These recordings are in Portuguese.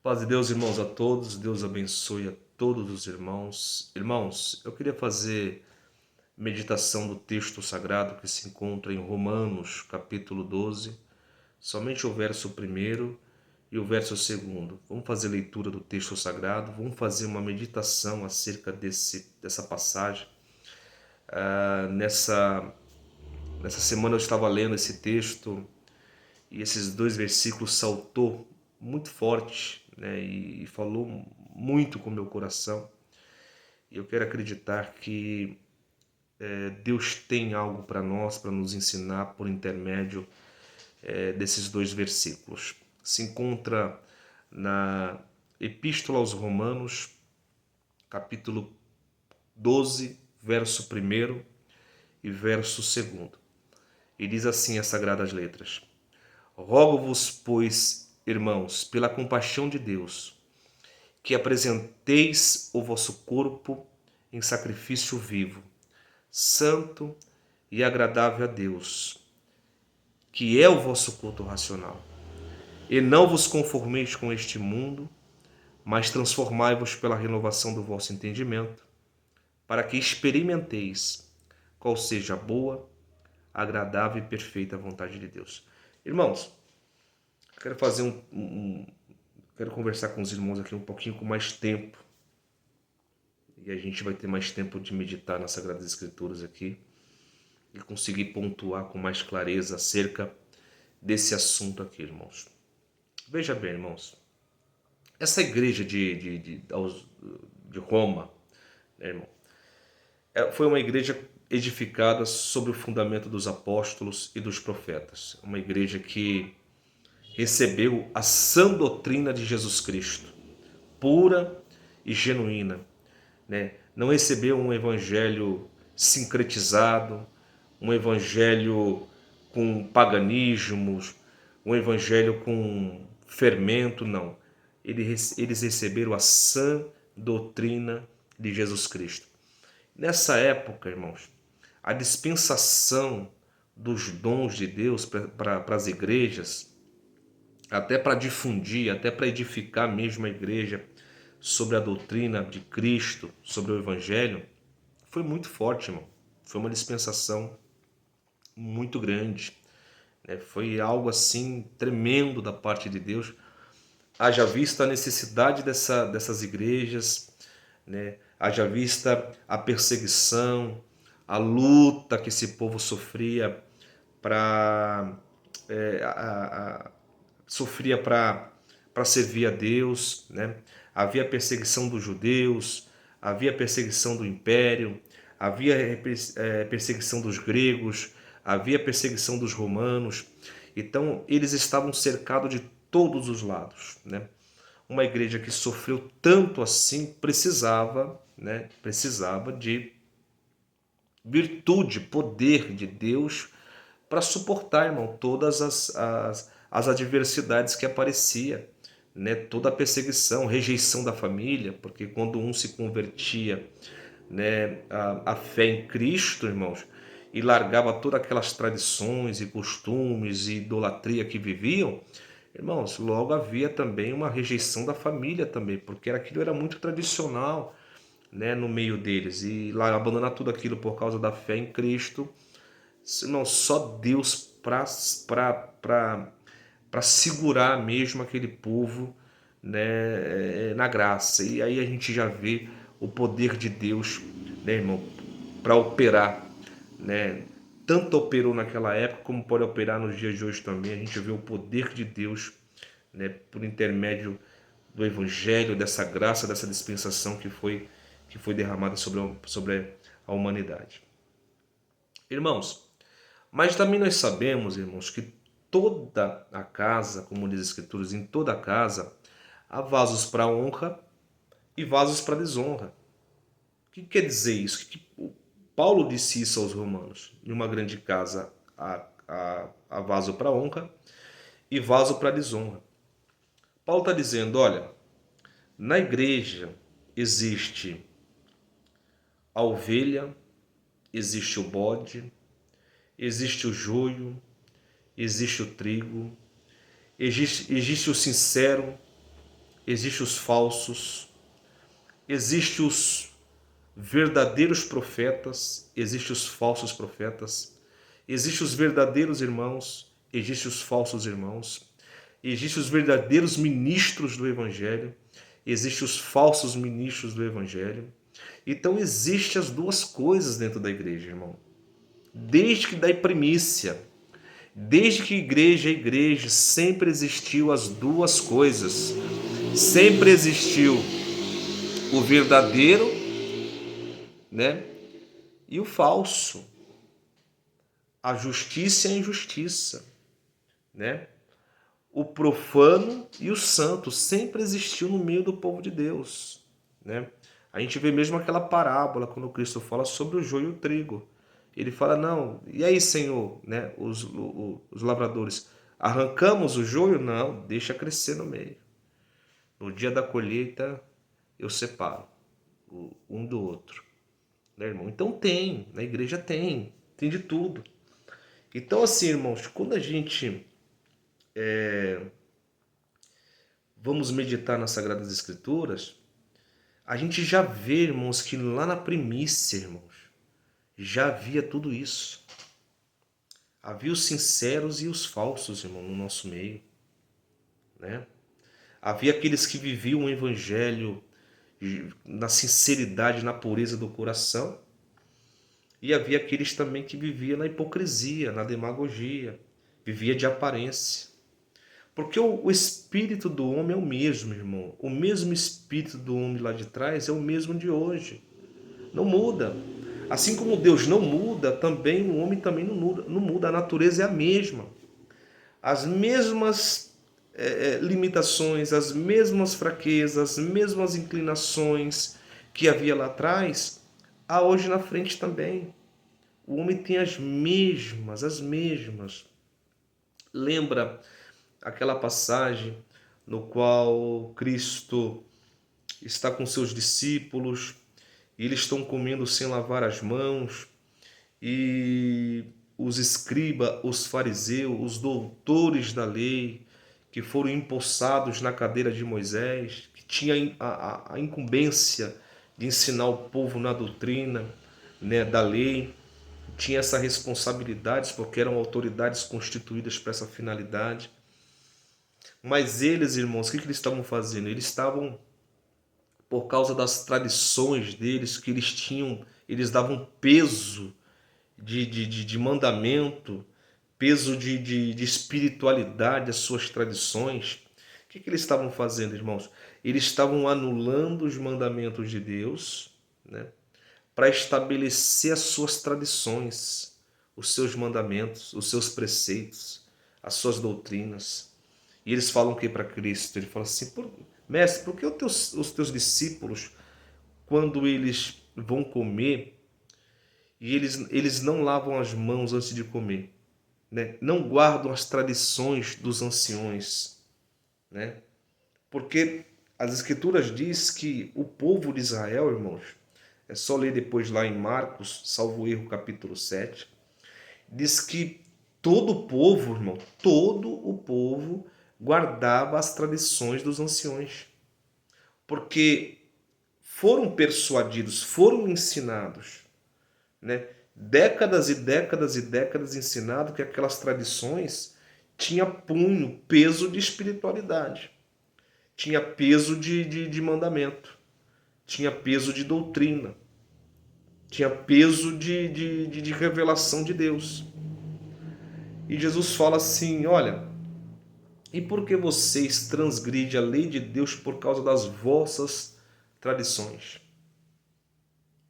Paz de Deus, irmãos, a todos. Deus abençoe a todos os irmãos. Irmãos, eu queria fazer meditação do texto sagrado que se encontra em Romanos, capítulo 12, somente o verso primeiro e o verso segundo. Vamos fazer leitura do texto sagrado, vamos fazer uma meditação acerca dessa passagem. Nessa semana eu estava lendo esse texto e esses dois versículos saltou muito forte, né, e falou muito com o meu coração. E eu quero acreditar que Deus tem algo para nós, para nos ensinar por intermédio desses dois versículos. Se encontra na Epístola aos Romanos, capítulo 12, verso 1 e verso 2. E diz assim as Sagradas Letras: Rogo-vos, pois, irmãos, pela compaixão de Deus, que apresenteis o vosso corpo em sacrifício vivo, santo e agradável a Deus, que é o vosso culto racional. E não vos conformeis com este mundo, mas transformai-vos pela renovação do vosso entendimento, para que experimenteis qual seja a boa, agradável e perfeita vontade de Deus. Irmãos, quero quero conversar com os irmãos aqui um pouquinho com mais tempo. E a gente vai ter mais tempo de meditar nas Sagradas Escrituras aqui e conseguir pontuar com mais clareza acerca desse assunto aqui, irmãos. Veja bem, irmãos, essa igreja de Roma, né, irmão, foi uma igreja edificada sobre o fundamento dos apóstolos e dos profetas. Uma igreja que recebeu a sã doutrina de Jesus Cristo, pura e genuína, né? Não recebeu um evangelho sincretizado, um evangelho com paganismos, um evangelho com fermento, não. Eles receberam a sã doutrina de Jesus Cristo. Nessa época, irmãos, a dispensação dos dons de Deus para as igrejas, até para difundir, até para edificar mesmo a igreja sobre a doutrina de Cristo, sobre o Evangelho, foi muito forte, irmão. Foi uma dispensação muito grande, né? Foi algo assim tremendo da parte de Deus. Haja vista a necessidade dessas igrejas, né? Haja vista a perseguição, a luta que esse povo sofria para sofria para servir a Deus, né? Havia perseguição dos judeus, havia perseguição do império, havia perseguição dos gregos, havia perseguição dos romanos. Então eles estavam cercados de todos os lados, né? Uma igreja que sofreu tanto assim precisava, né? Precisava de virtude, poder de Deus para suportar, irmão, todas as adversidades que aparecia, né? Toda a perseguição, rejeição da família, porque quando um se convertia, né, a fé em Cristo, irmãos, e largava todas aquelas tradições e costumes e idolatria que viviam, irmãos, logo havia também uma rejeição da família também, porque aquilo era muito tradicional, né, no meio deles, e lá abandonar tudo aquilo por causa da fé em Cristo. Não, só Deus para segurar mesmo aquele povo, né, na graça. E aí a gente já vê o poder de Deus, né, irmão, para operar, né? Tanto operou naquela época como pode operar nos dias de hoje também. A gente vê o poder de Deus, né, por intermédio do Evangelho, dessa graça, dessa dispensação que foi derramada sobre a humanidade. Irmãos, mas também nós sabemos, irmãos, que toda a casa, como diz as Escrituras, em toda a casa há vasos para honra e vasos para desonra. O que quer dizer isso? Paulo disse isso aos romanos. Em uma grande casa há vaso para honra e vaso para desonra. Paulo está dizendo, olha, na igreja existe a ovelha, existe o bode, existe o joio, existe o trigo, existe o sincero existem os falsos, existem os verdadeiros profetas, existem os falsos profetas, existem os verdadeiros irmãos, existem os falsos irmãos, existem os verdadeiros ministros do Evangelho, existem os falsos ministros do Evangelho. Então existem as duas coisas dentro da igreja, irmão. Desde que da primícia, desde que igreja é igreja, sempre existiu as duas coisas. Sempre existiu o verdadeiro, né, e o falso, a justiça e a injustiça, né? O profano e o santo sempre existiu no meio do povo de Deus, né? A gente vê mesmo aquela parábola quando Cristo fala sobre o joio e o trigo. Ele fala, não, e aí, Senhor, né? Os lavradores, arrancamos o joio? Não, deixa crescer no meio. No dia da colheita, eu separo um do outro, né, irmão? Então na igreja tem de tudo. Então, assim, irmãos, quando a gente vamos meditar nas Sagradas Escrituras, a gente já vê, irmãos, que lá na primícia, irmãos, já havia tudo isso. Havia os sinceros e os falsos, irmão, no nosso meio, né? Havia aqueles que viviam o evangelho na sinceridade, na pureza do coração, e havia aqueles também que viviam na hipocrisia, na demagogia, vivia de aparência. Porque o espírito do homem é o mesmo, irmão. O mesmo espírito do homem lá de trás é o mesmo de hoje. Não muda. Assim como Deus não muda, também o homem também não muda. Não muda. A natureza é a mesma. As mesmas limitações, as mesmas fraquezas, as mesmas inclinações que havia lá atrás, há hoje na frente também. O homem tem as mesmas. Lembra aquela passagem no qual Cristo está com seus discípulos e eles estão comendo sem lavar as mãos, e os escribas, os fariseus, os doutores da lei, que foram empossados na cadeira de Moisés, que tinha a incumbência de ensinar o povo na doutrina, né, da lei, tinha essa responsabilidade porque eram autoridades constituídas para essa finalidade. Mas eles, irmãos, o que eles estavam fazendo? Eles estavam, por causa das tradições deles, que eles tinham, eles davam peso de mandamento, peso de espiritualidade às suas tradições. O que eles estavam fazendo, irmãos? Eles estavam anulando os mandamentos de Deus, né, para estabelecer as suas tradições, os seus mandamentos, os seus preceitos, as suas doutrinas. E eles falam o que para Cristo? Ele fala assim, mestre, por que os teus discípulos, quando eles vão comer, e eles não lavam as mãos antes de comer, né? Não guardam as tradições dos anciões, né? Porque as Escrituras diz que o povo de Israel, irmãos, é só ler depois lá em Marcos, salvo erro, capítulo 7, diz que todo o povo, irmão, todo o povo guardava as tradições dos anciões, porque foram persuadidos, foram ensinados, né? Décadas e décadas e décadas ensinado que aquelas tradições tinha punho, peso de espiritualidade, tinha peso de mandamento, tinha peso de doutrina, tinha peso de revelação de Deus. E Jesus fala assim, olha, e por que vocês transgridem a lei de Deus por causa das vossas tradições?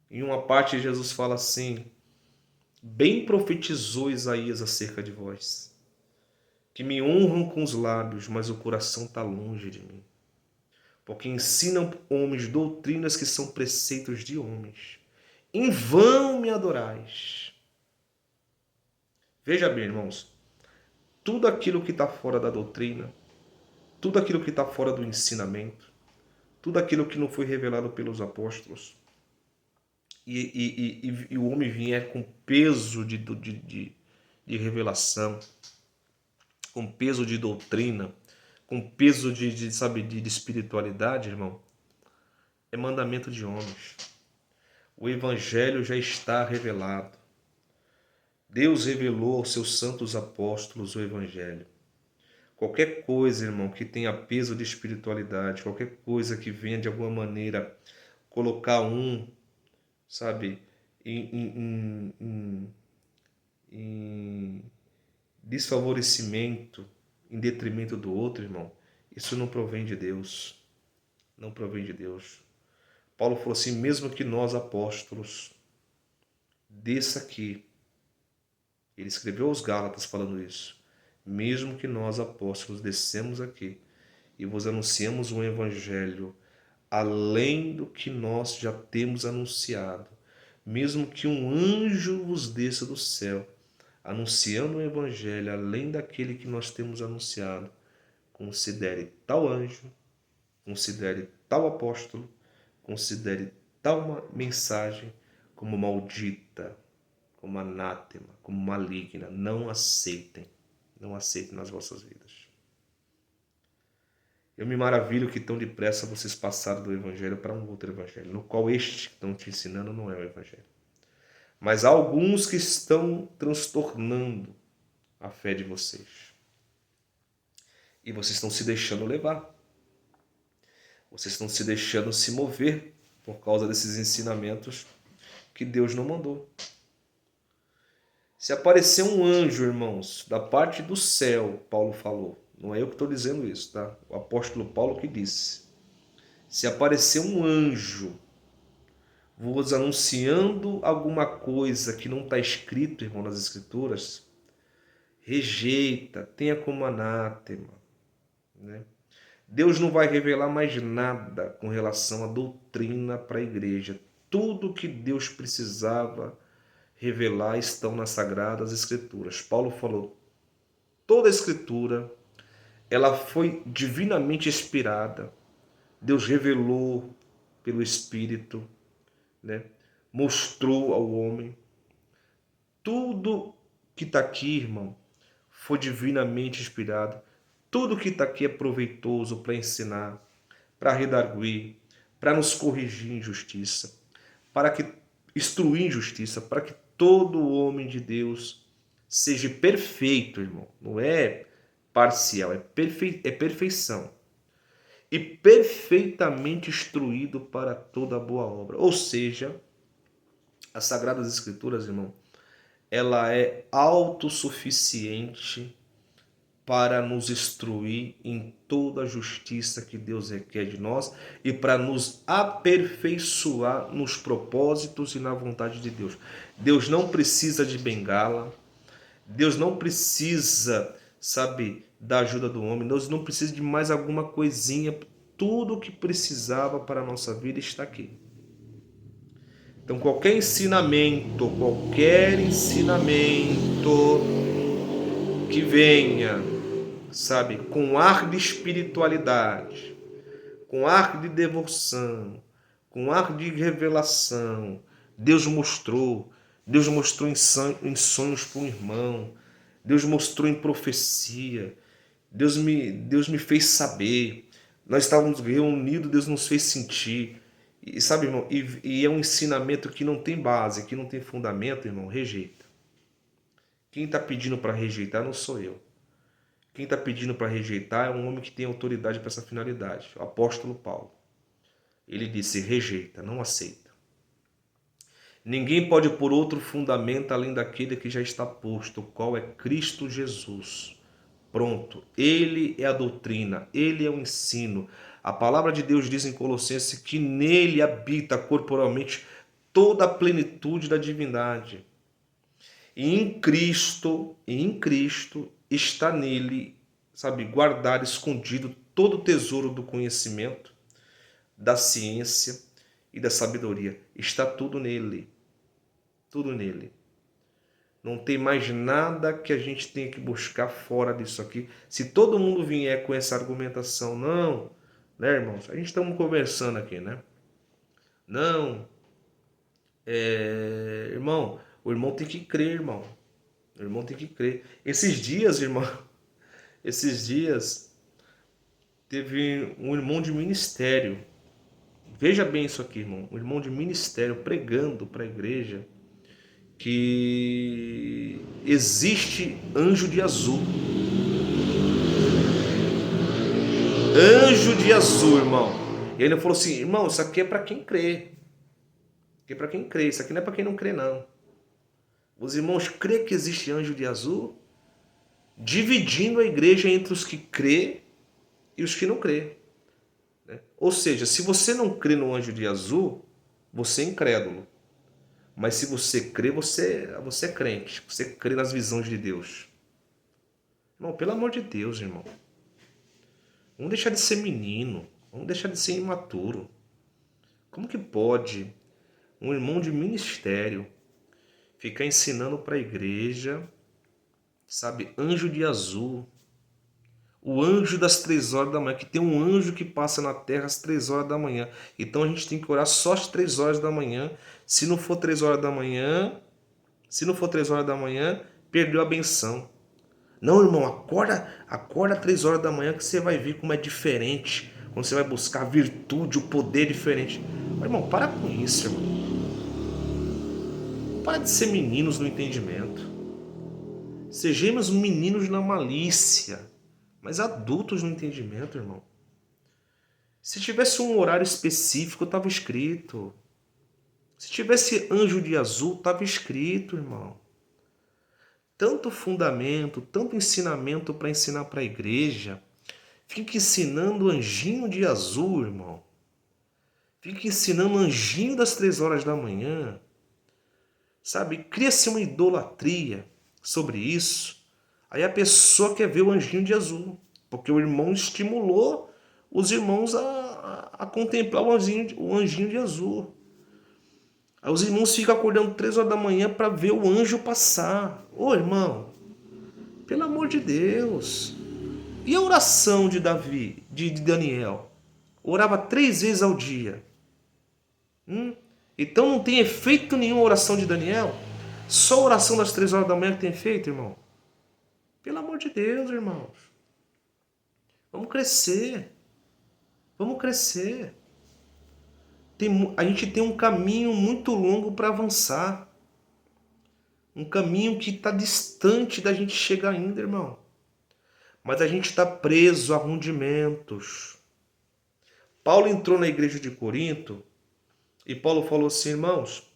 Em uma parte Jesus fala assim, bem profetizou Isaías acerca de vós, que me honram com os lábios, mas o coração está longe de mim. Porque ensinam homens doutrinas que são preceitos de homens. Em vão me adorais. Veja bem, irmãos, tudo aquilo que está fora da doutrina, tudo aquilo que está fora do ensinamento, tudo aquilo que não foi revelado pelos apóstolos, e o homem vier com peso de revelação, com peso de doutrina, com peso de espiritualidade, irmão, é mandamento de homens. O evangelho já está revelado. Deus revelou aos seus santos apóstolos o evangelho. Qualquer coisa, irmão, que tenha peso de espiritualidade, qualquer coisa que venha de alguma maneira colocar sabe, em desfavorecimento, em detrimento do outro, irmão, isso não provém de Deus. Não provém de Deus. Paulo falou assim, mesmo que nós apóstolos, desça aqui. Ele escreveu aos Gálatas falando isso. Mesmo que nós apóstolos descemos aqui e vos anunciamos um evangelho além do que nós já temos anunciado, mesmo que um anjo vos desça do céu, anunciando um evangelho além daquele que nós temos anunciado, considere tal anjo, considere tal apóstolo, considere tal mensagem como maldita, como anátema, como maligna. Não aceitem. Não aceitem nas vossas vidas. Eu me maravilho que tão depressa vocês passaram do evangelho para um outro evangelho, no qual este que estão te ensinando não é o evangelho. Mas há alguns que estão transtornando a fé de vocês. E vocês estão se deixando levar. Vocês estão se deixando se mover por causa desses ensinamentos que Deus não mandou. Se aparecer um anjo, irmãos, da parte do céu, Paulo falou, não é eu que estou dizendo isso, tá? O apóstolo Paulo que disse. Se aparecer um anjo vos anunciando alguma coisa que não está escrito, irmão, nas Escrituras, rejeita, tenha como anátema, né? Deus não vai revelar mais nada com relação à doutrina para a igreja. Tudo que Deus precisava revelar estão nas Sagradas Escrituras. Paulo falou, toda a Escritura, ela foi divinamente inspirada. Deus revelou pelo Espírito, né? Mostrou ao homem. Tudo que está aqui, irmão, foi divinamente inspirado. Tudo que está aqui é proveitoso para ensinar, para redarguir, para nos corrigir em justiça, para que instruir em justiça, para que todo homem de Deus seja perfeito, irmão. Não é parcial, é perfeição. E perfeitamente instruído para toda boa obra. Ou seja, as Sagradas Escrituras, irmão, ela é autossuficiente para nos instruir em toda a justiça que Deus requer de nós e para nos aperfeiçoar nos propósitos e na vontade de Deus. Deus não precisa de bengala, Deus não precisa, sabe, da ajuda do homem, Deus não precisa de mais alguma coisinha, tudo o que precisava para a nossa vida está aqui. Então qualquer ensinamento que venha, sabe, com ar de espiritualidade, com ar de devoção, com ar de revelação, Deus mostrou em sonhos para um irmão, Deus mostrou em profecia, Deus me fez saber, nós estávamos reunidos, Deus nos fez sentir, e sabe, irmão, e é um ensinamento que não tem base, que não tem fundamento, irmão, rejeita. Quem está pedindo para rejeitar não sou eu. Quem está pedindo para rejeitar é um homem que tem autoridade para essa finalidade, o apóstolo Paulo. Ele disse, rejeita, não aceita. Ninguém pode pôr outro fundamento além daquele que já está posto, o qual é Cristo Jesus. Pronto, ele é a doutrina, ele é o ensino. A palavra de Deus diz em Colossenses que nele habita corporalmente toda a plenitude da divindade. E em Cristo está nele, sabe, guardado, escondido todo o tesouro do conhecimento, da ciência e da sabedoria. Está tudo nele. Tudo nele. Não tem mais nada que a gente tenha que buscar fora disso aqui. Se todo mundo vier com essa argumentação, não, né, irmãos? A gente estamos conversando aqui, né? Não, irmão, o irmão tem que crer, irmão. O irmão tem que crer. Esses dias, irmão, esses dias, teve um irmão de ministério. Veja bem isso aqui, irmão. Um irmão de ministério pregando para a igreja que existe anjo de azul. Anjo de azul, irmão. E ele falou assim, irmão, isso aqui é para quem crê. Isso aqui é para quem crê, isso aqui não é para quem não crê, não. Os irmãos crê que existe anjo de azul, dividindo a igreja entre os que crê e os que não crê. Ou seja, se você não crê no anjo de azul, você é incrédulo. Mas se você crê, você é crente. Você crê nas visões de Deus. Irmão, pelo amor de Deus, irmão. Vamos deixar de ser menino. Vamos deixar de ser imaturo. Como que pode um irmão de ministério ficar ensinando para a igreja, sabe, anjo de azul? O anjo das 3 horas da manhã, que tem um anjo que passa na terra às 3 horas da manhã. Então a gente tem que orar só às 3 horas da manhã. Se não for 3 horas da manhã, perdeu a benção. Não, irmão, acorda 3 horas da manhã que você vai ver como é diferente. Quando você vai buscar a virtude, o poder diferente. Mas, irmão, para com isso, irmão. Para de ser meninos no entendimento. Sejamos meninos na malícia, mas adultos no entendimento, irmão. Se tivesse um horário específico, estava escrito. Se tivesse anjo de azul, estava escrito, irmão. Tanto fundamento, tanto ensinamento para ensinar para a igreja. Fica ensinando anjinho de azul, irmão. Fica ensinando anjinho das 3 horas da manhã. Sabe? Cria-se uma idolatria sobre isso. Aí a pessoa quer ver o anjinho de azul. Porque o irmão estimulou os irmãos a contemplar o anjinho de azul. Aí os irmãos ficam acordando 3 horas da manhã para ver o anjo passar. Ô irmão, pelo amor de Deus. E a oração de Davi, de Daniel? Orava 3 vezes ao dia. Então não tem efeito nenhum a oração de Daniel? Só a oração das 3 horas da manhã que tem efeito, irmão? Pelo amor de Deus, irmãos. Vamos crescer. Vamos crescer. A gente tem um caminho muito longo para avançar. Um caminho que está distante da gente chegar ainda, irmão. Mas a gente está preso a rudimentos. Paulo entrou na igreja de Corinto e Paulo falou assim, irmãos,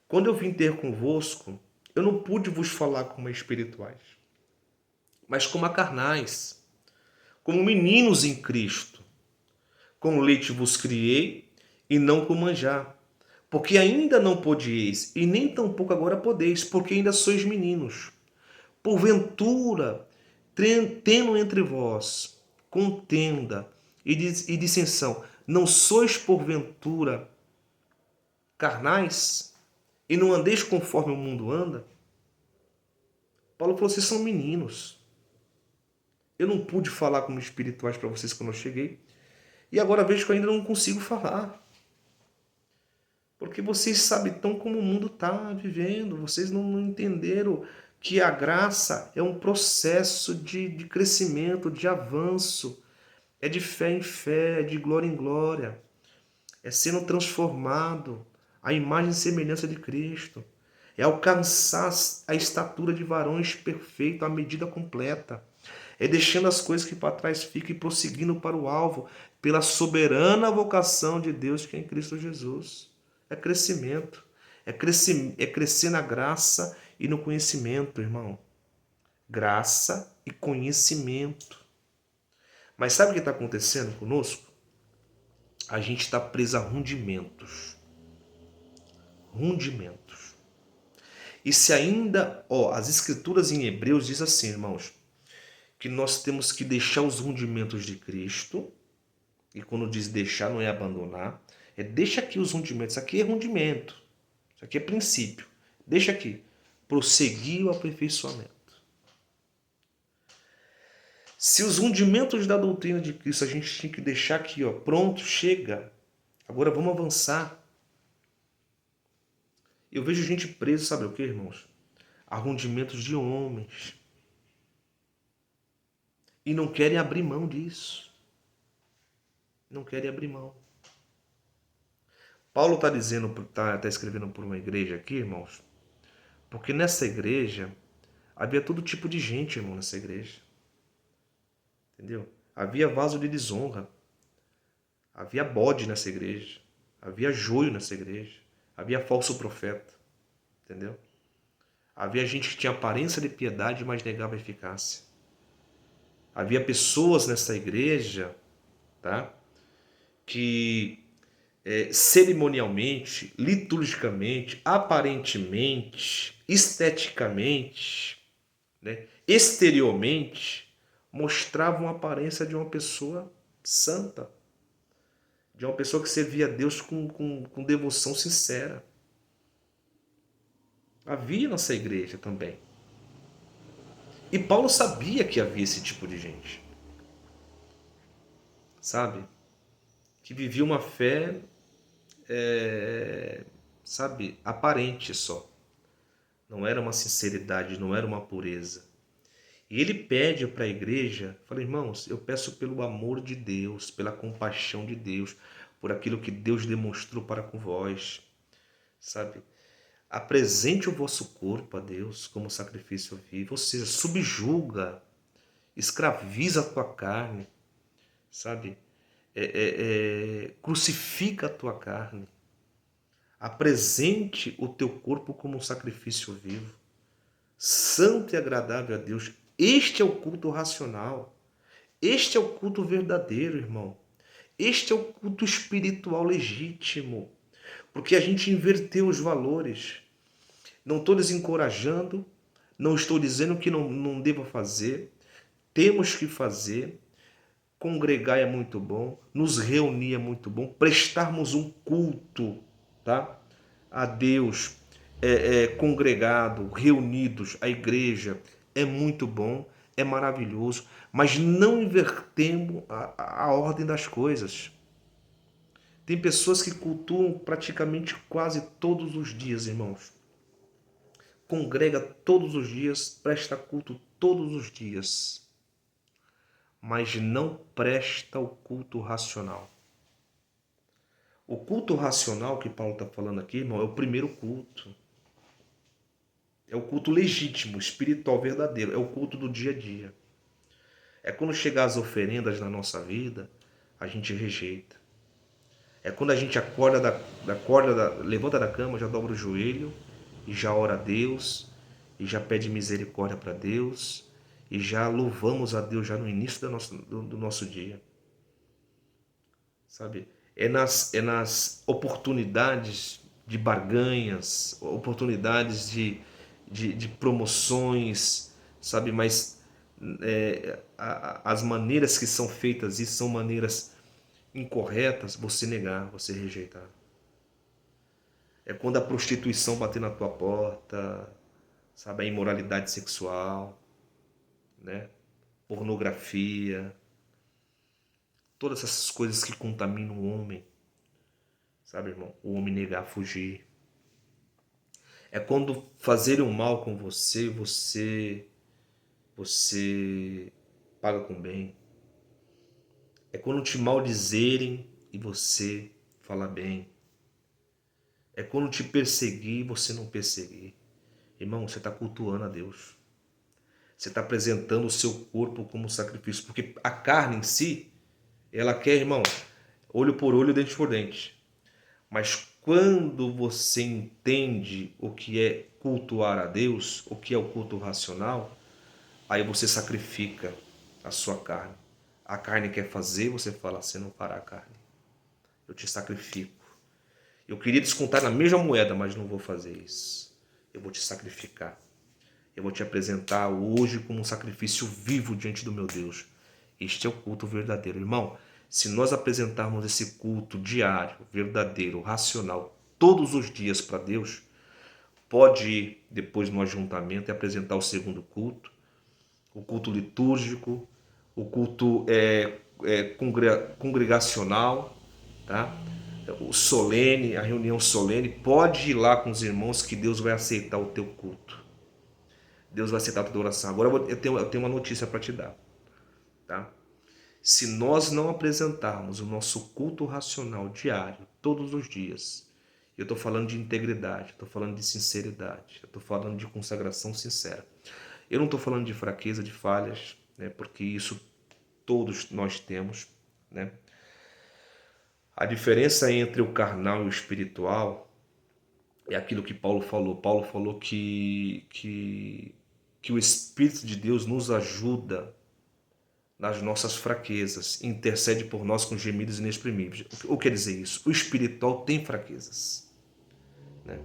quando eu vim ter convosco, eu não pude vos falar como espirituais, mas como a carnais, como meninos em Cristo. Com leite vos criei e não com manjar, porque ainda não podieis, e nem tampouco agora podeis, porque ainda sois meninos. Porventura, tendo entre vós contenda e dissensão, não sois porventura carnais e não andeis conforme o mundo anda? Paulo falou, vocês são meninos. Eu não pude falar como espirituais para vocês quando eu cheguei, e agora vejo que eu ainda não consigo falar. Porque vocês sabem tão como o mundo está vivendo, vocês não entenderam que a graça é um processo de crescimento, de avanço, é de fé em fé, é de glória em glória, é sendo transformado à imagem e semelhança de Cristo, é alcançar a estatura de varões perfeito, a medida completa, é deixando as coisas que para trás ficam e prosseguindo para o alvo, pela soberana vocação de Deus que é em Cristo Jesus. É crescimento, é crescer na graça e no conhecimento, irmão. Graça e conhecimento. Mas sabe o que está acontecendo conosco? A gente está preso a rundimentos. Rundimentos. E se ainda, as escrituras em Hebreus diz assim, irmãos, que nós temos que deixar os rundimentos de Cristo, e quando diz deixar não é abandonar, deixa aqui os rundimentos, isso aqui é rundimento, isso aqui é princípio, deixa aqui, prosseguir o aperfeiçoamento. Se os rundimentos da doutrina de Cristo a gente tinha que deixar aqui, pronto, chega, agora vamos avançar. Eu vejo gente presa, sabe o que, irmãos? A rundimentos de homens. E não querem abrir mão disso. não querem abrir mão. Paulo está dizendo, tá escrevendo por uma igreja aqui, irmãos, porque nessa igreja havia todo tipo de gente, irmão, nessa igreja. Entendeu? Havia vaso de desonra, havia bode nessa igreja, havia joio nessa igreja, havia falso profeta, entendeu? Havia gente que tinha aparência de piedade, mas negava a eficácia. Havia pessoas nessa igreja, tá, que cerimonialmente, liturgicamente, aparentemente, esteticamente, né, exteriormente, mostravam a aparência de uma pessoa santa, de uma pessoa que servia a Deus com devoção sincera. Havia nessa igreja também. E Paulo sabia que havia esse tipo de gente, sabe? Que vivia uma fé, sabe, aparente só. Não era uma sinceridade, não era uma pureza. E ele pede para a igreja, fala, irmãos, eu peço pelo amor de Deus, pela compaixão de Deus, por aquilo que Deus demonstrou para com vós, sabe? Apresente o vosso corpo a Deus como sacrifício vivo, ou seja, subjuga, escraviza a tua carne, sabe? Crucifica a tua carne. Apresente o teu corpo como um sacrifício vivo, santo e agradável a Deus. Este é o culto racional. Este é o culto verdadeiro, irmão. Este é o culto espiritual legítimo. Porque a gente inverteu os valores. Não estou desencorajando, não estou dizendo que não deva fazer. Temos que fazer. Congregar é muito bom, nos reunir é muito bom, prestarmos um culto, tá, a Deus, congregado, reunidos, a igreja, é muito bom, é maravilhoso, mas não invertemos a ordem das coisas. Tem pessoas que cultuam praticamente quase todos os dias, irmãos. Congrega todos os dias, presta culto todos os dias, mas não presta o culto racional. O culto racional que Paulo está falando aqui, irmão, é o primeiro culto. É o culto legítimo, espiritual, verdadeiro. É o culto do dia a dia. É quando chegar as oferendas na nossa vida, a gente rejeita. É quando a gente levanta da cama, já dobra o joelho e já ora a Deus e já pede misericórdia para Deus e já louvamos a Deus já no início do nosso dia. Sabe? É nas oportunidades de barganhas, oportunidades de promoções, sabe? Mas as maneiras que são feitas isso são maneiras incorretas, você negar, você rejeitar. É quando a prostituição bater na tua porta, sabe? A imoralidade sexual, né? Pornografia, todas essas coisas que contaminam o homem, sabe, irmão? O homem negar, fugir. É quando fazerem um mal com você, você paga com bem. É quando te maldizerem e você fala bem. É quando te perseguir e você não perseguir. Irmão, você está cultuando a Deus. Você está apresentando o seu corpo como sacrifício. Porque a carne em si, ela quer, irmão, olho por olho, dente por dente. Mas quando você entende o que é cultuar a Deus, o que é o culto racional, aí você sacrifica a sua carne. A carne quer fazer, você fala, você não fará a carne. Eu te sacrifico. Eu queria descontar na mesma moeda, mas não vou fazer isso. Eu vou te sacrificar. Eu vou te apresentar hoje como um sacrifício vivo diante do meu Deus. Este é o culto verdadeiro. Irmão, se nós apresentarmos esse culto diário, verdadeiro, racional, todos os dias para Deus, pode ir depois no ajuntamento e apresentar o segundo culto, o culto litúrgico, o culto congregacional, tá? O solene, a reunião solene, pode ir lá com os irmãos que Deus vai aceitar o teu culto. Deus vai aceitar a tua oração. Agora eu tenho uma notícia para te dar, tá? Se nós não apresentarmos o nosso culto racional diário, todos os dias, eu estou falando de integridade, estou falando de sinceridade, eu estou falando de consagração sincera. Eu não estou falando de fraqueza, de falhas, né, porque isso todos nós temos, né? A diferença entre o carnal e o espiritual é aquilo que Paulo falou. Paulo falou que o Espírito de Deus nos ajuda nas nossas fraquezas, intercede por nós com gemidos inexprimíveis. O que quer dizer isso? O espiritual tem fraquezas, né?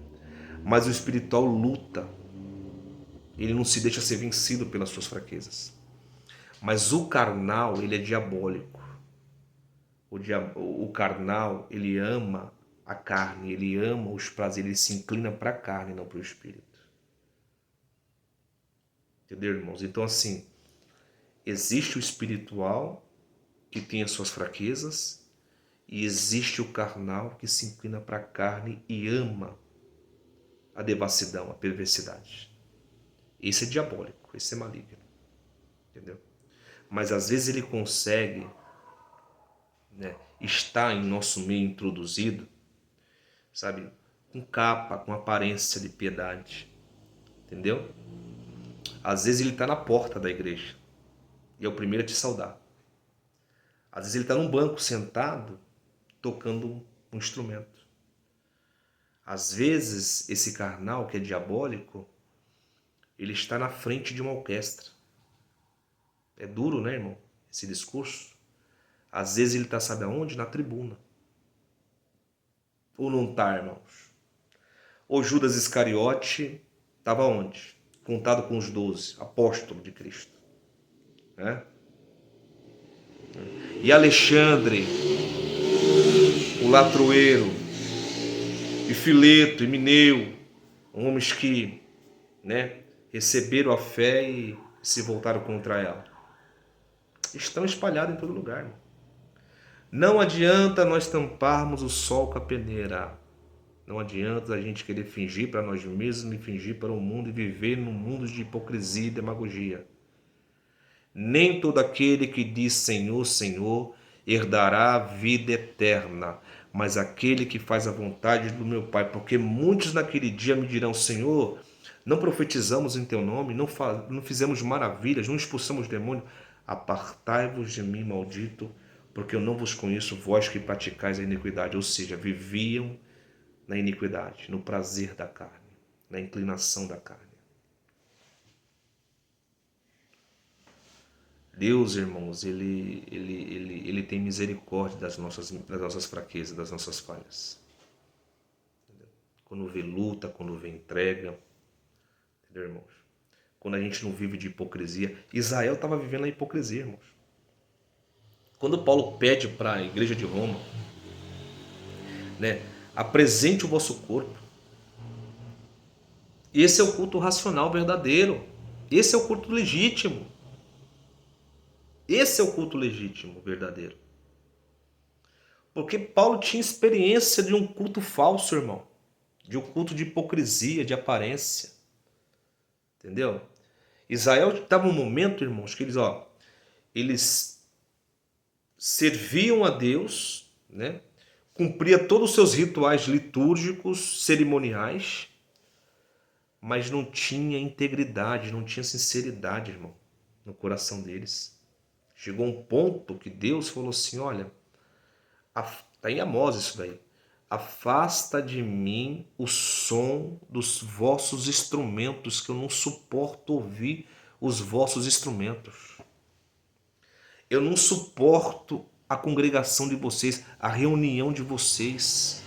Mas o espiritual luta, ele não se deixa ser vencido pelas suas fraquezas. Mas o carnal, ele é diabólico. O carnal, ele ama a carne, ele ama os prazeres, ele se inclina para a carne, não para o espírito. Entendeu, irmãos? Então, assim, existe o espiritual que tem as suas fraquezas e existe o carnal que se inclina para a carne e ama a devassidão, a perversidade. Esse é diabólico, esse é maligno. Entendeu? Mas às vezes ele consegue, né, estar em nosso meio introduzido, sabe, com capa, com aparência de piedade. Entendeu? Às vezes ele está na porta da igreja e é o primeiro a te saudar. Às vezes ele está num banco sentado, tocando um instrumento. Às vezes esse carnal, que é diabólico, ele está na frente de uma orquestra. É duro, né, irmão? Esse discurso. Às vezes ele está, sabe aonde? Na tribuna. Ou não está, irmãos? O Judas Iscariote estava onde? Contado com os 12, apóstolos de Cristo. Né? E Alexandre, o ladroeiro, e Fileto, e Mineu, homens que, né, receberam a fé e se voltaram contra ela. Estão espalhados em todo lugar. Irmão. Não adianta nós tamparmos o sol com a peneira. Não adianta a gente querer fingir para nós mesmos e fingir para o mundo e viver num mundo de hipocrisia e demagogia. Nem todo aquele que diz Senhor, Senhor, herdará a vida eterna, mas aquele que faz a vontade do meu Pai. Porque muitos naquele dia me dirão, Senhor, não profetizamos em teu nome, não fizemos maravilhas, não expulsamos demônio. Apartai-vos de mim, maldito, porque eu não vos conheço, vós que praticais a iniquidade. Ou seja, viviam na iniquidade, no prazer da carne, na inclinação da carne. Deus, irmãos, ele tem misericórdia das nossas fraquezas, das nossas falhas. Entendeu? Quando vê luta, quando vê entrega. Entendeu, irmãos? Quando a gente não vive de hipocrisia. Israel estava vivendo a hipocrisia, irmãos. Quando Paulo pede para a igreja de Roma, né, apresente o vosso corpo. Esse é o culto racional verdadeiro. Esse é o culto legítimo. Esse é o culto legítimo, verdadeiro. Porque Paulo tinha experiência de um culto falso, irmão. De um culto de hipocrisia, de aparência. Entendeu? Israel estava um momento, irmãos, que eles serviam a Deus, né? Cumpria todos os seus rituais litúrgicos, cerimoniais, mas não tinha integridade, não tinha sinceridade, irmão, no coração deles. Chegou um ponto que Deus falou assim, olha, está em Amós isso daí, afasta de mim o som dos vossos instrumentos, que eu não suporto ouvir os vossos instrumentos. Eu não suporto a congregação de vocês, a reunião de vocês,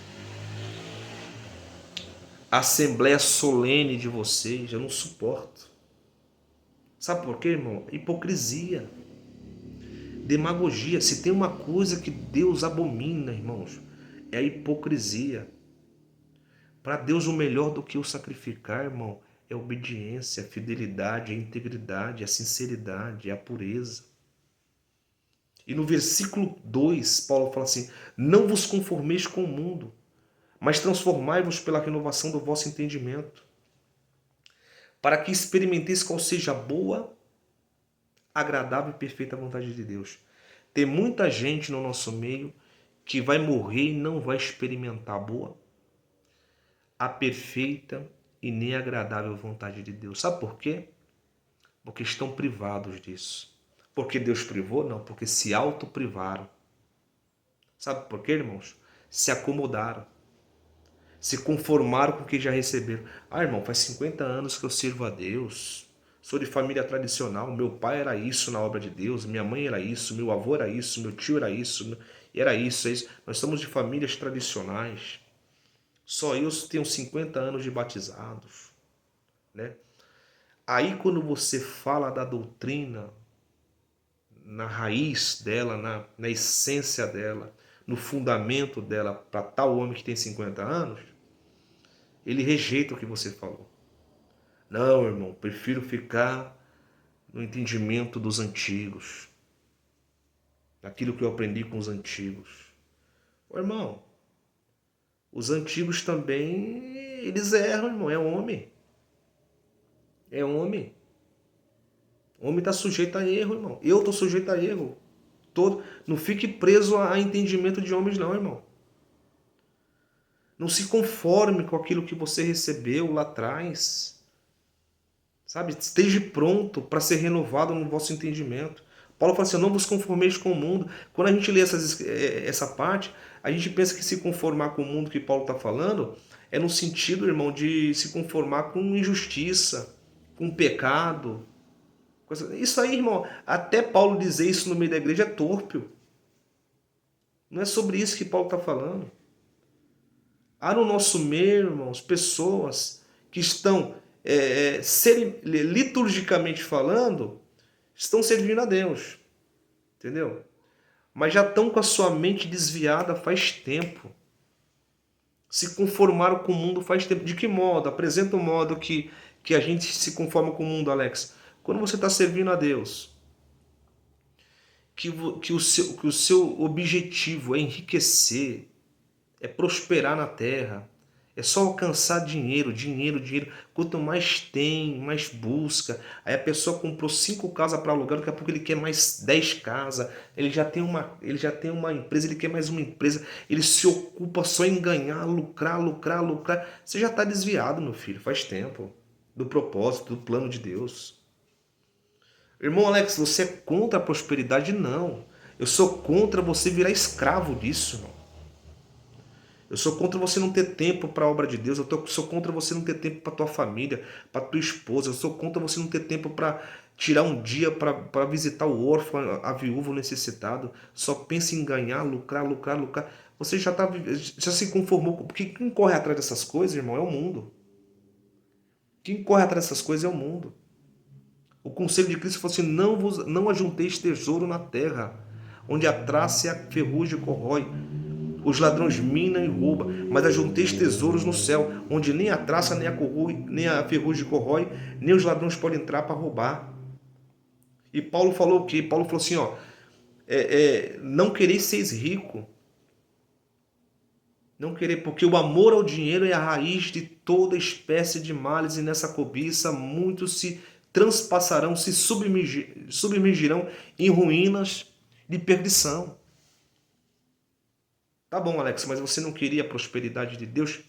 a assembleia solene de vocês, eu não suporto. Sabe por quê, irmão? Hipocrisia. Demagogia. Se tem uma coisa que Deus abomina, irmãos, é a hipocrisia. Para Deus o melhor do que o sacrificar, irmão, é a obediência, a fidelidade, a integridade, a sinceridade, a pureza. E no versículo 2, Paulo fala assim, não vos conformeis com o mundo, mas transformai-vos pela renovação do vosso entendimento, para que experimenteis qual seja a boa, agradável e perfeita vontade de Deus. Tem muita gente no nosso meio que vai morrer e não vai experimentar a boa, a perfeita e nem agradável vontade de Deus. Sabe por quê? Porque estão privados disso. Porque Deus privou? Não, porque se autoprivaram. Sabe por quê, irmãos? Se acomodaram. Se conformaram com o que já receberam. Ah, irmão, faz 50 anos que eu sirvo a Deus. Sou de família tradicional. Meu pai era isso na obra de Deus. Minha mãe era isso. Meu avô era isso. Meu tio era isso. Era isso, é isso. Nós somos de famílias tradicionais. Só eu tenho 50 anos de batizados, né? Aí quando você fala da doutrina, na raiz dela, na essência dela, no fundamento dela, para tal homem que tem 50 anos, ele rejeita o que você falou. Não, irmão, prefiro ficar no entendimento dos antigos, daquilo que eu aprendi com os antigos. Ô, irmão, os antigos também, eles erram, irmão, é homem. É homem. Homem está sujeito a erro, irmão. Eu estou sujeito a erro. Todo. Não fique preso a entendimento de homens, não, irmão. Não se conforme com aquilo que você recebeu lá atrás. Sabe? Esteja pronto para ser renovado no vosso entendimento. Paulo fala assim, não vos conformeis com o mundo. Quando a gente lê essa parte, a gente pensa que se conformar com o mundo que Paulo está falando é no sentido, irmão, de se conformar com injustiça, com pecado. Isso aí, irmão, até Paulo dizer isso no meio da igreja é torpe. Não é sobre isso que Paulo está falando. Há no nosso meio, irmãos, pessoas que estão, liturgicamente falando, estão servindo a Deus. Entendeu? Mas já estão com a sua mente desviada faz tempo. Se conformaram com o mundo faz tempo. De que modo? Apresenta um modo que a gente se conforma com o mundo, Alex. Quando você está servindo a Deus, que o seu objetivo é enriquecer, é prosperar na terra, é só alcançar dinheiro, dinheiro, dinheiro. Quanto mais tem, mais busca. Aí a pessoa comprou 5 casas para alugar, daqui a pouco ele quer mais 10 casas. Ele já tem uma empresa, ele quer mais uma empresa. Ele se ocupa só em ganhar, lucrar, lucrar, lucrar. Você já está desviado, meu filho, faz tempo. Do propósito, do plano de Deus. Irmão Alex, você é contra a prosperidade? Não. Eu sou contra você virar escravo disso, irmão. Eu sou contra você não ter tempo para a obra de Deus. Sou contra você não ter tempo para tua família, para tua esposa. Eu sou contra você não ter tempo para tirar um dia para visitar o órfão, a viúva, o necessitado. Só pensa em ganhar, lucrar, lucrar, lucrar. Você já se conformou. Porque quem corre atrás dessas coisas, irmão, é o mundo. Quem corre atrás dessas coisas é o mundo. O conselho de Cristo falou assim, não ajunteis tesouro na terra, onde a traça e a ferrugem corrói. Os ladrões minam e roubam, mas ajunteis tesouros no céu, onde nem a traça, nem a ferrugem corrói, nem os ladrões podem entrar para roubar. E Paulo falou o quê? Paulo falou assim, ó, não quereis ser rico. Não querer, porque o amor ao dinheiro é a raiz de toda espécie de males, e nessa cobiça muitos se transpassarão, se submergirão em ruínas de perdição. Tá bom, Alex, mas você não queria a prosperidade de Deus?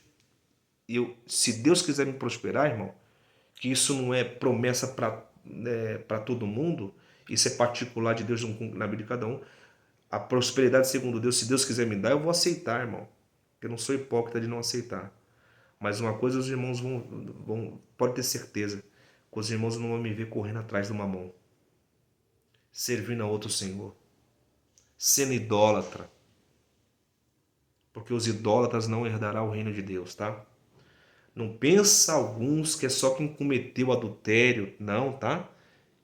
Se Deus quiser me prosperar, irmão, que isso não é promessa para todo mundo, isso é particular de Deus na vida de cada um. A prosperidade segundo Deus, se Deus quiser me dar, eu vou aceitar, irmão. Eu não sou hipócrita de não aceitar. Mas uma coisa os irmãos pode ter certeza, que os irmãos não vão me ver correndo atrás do mamão, servindo a outro senhor, sendo idólatra. Porque os idólatras não herdarão o reino de Deus, tá? Não pensa alguns que é só quem cometeu adultério, não, tá?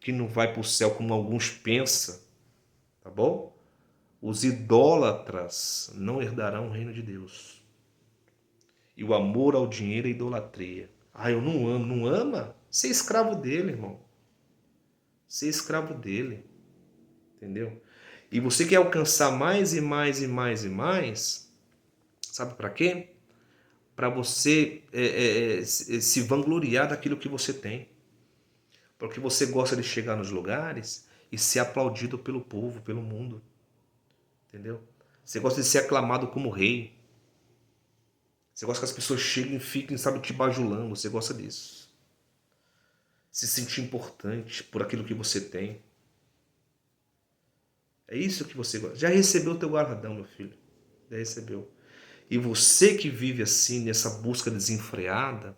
Que não vai para o céu como alguns pensam, tá bom? Os idólatras não herdarão o reino de Deus. E o amor ao dinheiro é idolatria. Ah, eu não amo. Não ama? Você é escravo dele, irmão. Você é escravo dele. Entendeu? E você quer alcançar mais e mais e mais e mais, sabe para quê? Para você se vangloriar daquilo que você tem. Porque você gosta de chegar nos lugares e ser aplaudido pelo povo, pelo mundo. entendeu? Você gosta de ser aclamado como rei. Você gosta que as pessoas cheguem e fiquem, sabe, te bajulando. Você gosta disso. Se sentir importante por aquilo que você tem. É isso que você gosta. Já recebeu o teu galardão, meu filho. Já recebeu. E você que vive assim, nessa busca desenfreada,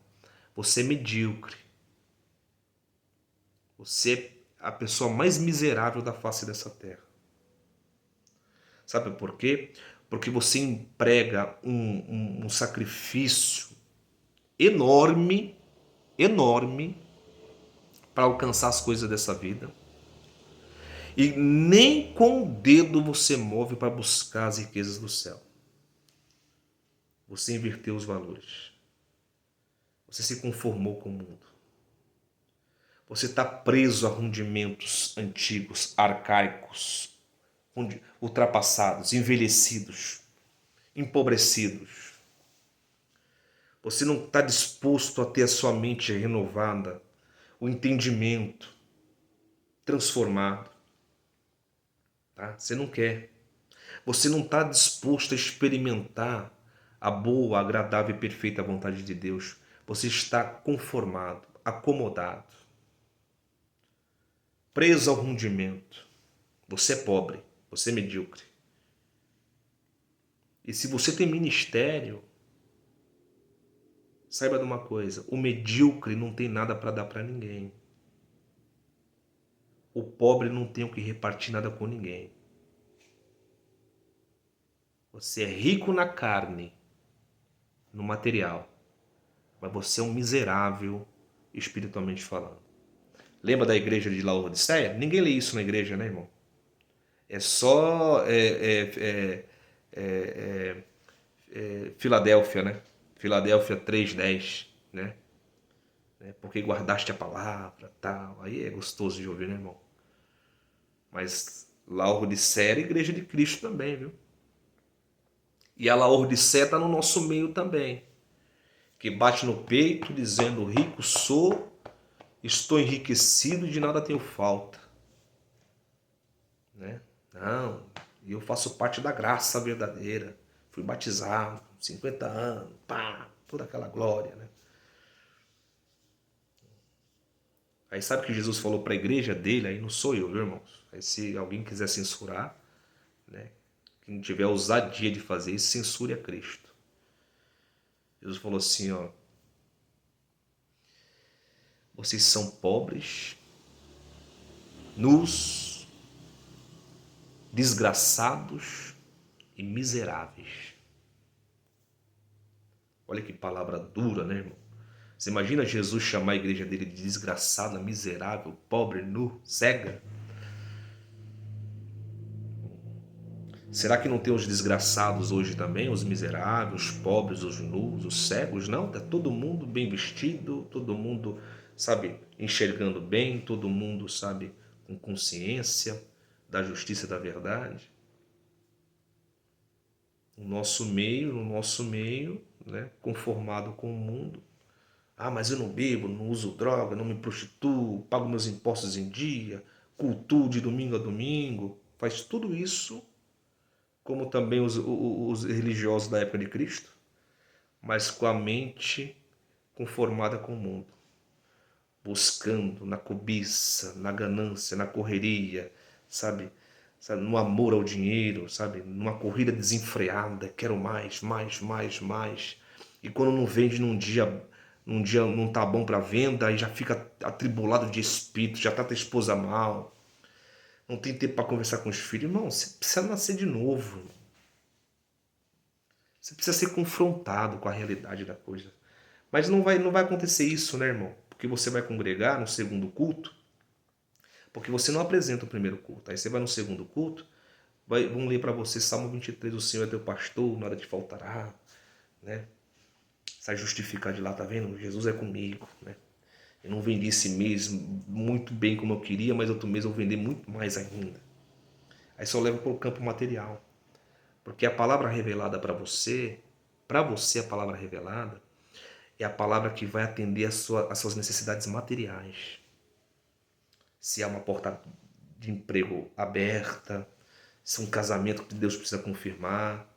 você é medíocre. Você é a pessoa mais miserável da face dessa terra. Sabe por quê? Porque você emprega um sacrifício enorme, enorme, para alcançar as coisas dessa vida. E nem com o dedo você move para buscar as riquezas do céu. Você inverteu os valores. Você se conformou com o mundo. Você está preso a rendimentos antigos, arcaicos, ultrapassados, envelhecidos, empobrecidos. Você não está disposto a ter a sua mente renovada, o entendimento transformado. Tá? Você não quer. Você não está disposto a experimentar a boa, agradável e perfeita vontade de Deus. Você está conformado, acomodado, preso ao rendimento. Você é pobre, você é medíocre. E se você tem ministério, saiba de uma coisa, o medíocre não tem nada para dar para ninguém. O pobre não tem o que repartir nada com ninguém. Você é rico na carne, no material, mas você é um miserável espiritualmente falando. Lembra da igreja de Laodiceia? Ninguém lê isso na igreja, né, irmão? É só Filadélfia, né? Filadélfia 3:10, né? Porque guardaste a palavra, tal. Aí é gostoso de ouvir, né, irmão? Mas Laodiceia era a igreja de Cristo também, viu? E a Laodiceia está no nosso meio também. Que bate no peito dizendo, rico sou, estou enriquecido e de nada tenho falta. Né? Não, eu faço parte da graça verdadeira. Fui batizado, 50 anos, pá, toda aquela glória, né? Aí sabe o que Jesus falou para a igreja dele? Aí não sou eu, viu, irmãos? Aí se alguém quiser censurar, né? Quem tiver ousadia de fazer isso, censure a Cristo. Jesus falou assim, ó. Vocês são pobres, nus, desgraçados e miseráveis. Olha que palavra dura, né, irmão? Você imagina Jesus chamar a igreja dele de desgraçada, miserável, pobre, nu, cega? Será que não tem os desgraçados hoje também? Os miseráveis, os pobres, os nus, os cegos? Não, tá todo mundo bem vestido, todo mundo, sabe, enxergando bem, todo mundo, sabe, com consciência da justiça e da verdade. No nosso meio, né, conformado com o mundo. Ah, mas eu não bebo, não uso droga, não me prostituo, pago meus impostos em dia, cultuo de domingo a domingo. Faz tudo isso, como também os religiosos da época de Cristo, mas com a mente conformada com o mundo. Buscando na cobiça, na ganância, na correria, sabe? No amor ao dinheiro, sabe? Numa corrida desenfreada, quero mais, mais, mais, mais. E quando não vende num dia não tá bom para venda, aí já fica atribulado de espírito, já trata a esposa mal. Não tem tempo para conversar com os filhos. Irmão, você precisa nascer de novo. Você precisa ser confrontado com a realidade da coisa. Mas não vai acontecer isso, né, irmão? Porque você vai congregar no segundo culto, porque você não apresenta o primeiro culto. Aí você vai no segundo culto, vão ler para você Salmo 23, o Senhor é teu pastor, nada te faltará, né? Sai justificar de lá, tá vendo? Jesus é comigo, né? Eu não vendi esse mês muito bem como eu queria, mas outro mês eu vou vender muito mais ainda. Aí só leva para o campo material. Porque a palavra revelada para você a palavra revelada, é a palavra que vai atender às suas necessidades materiais. Se há uma porta de emprego aberta, Se é um casamento que Deus precisa confirmar,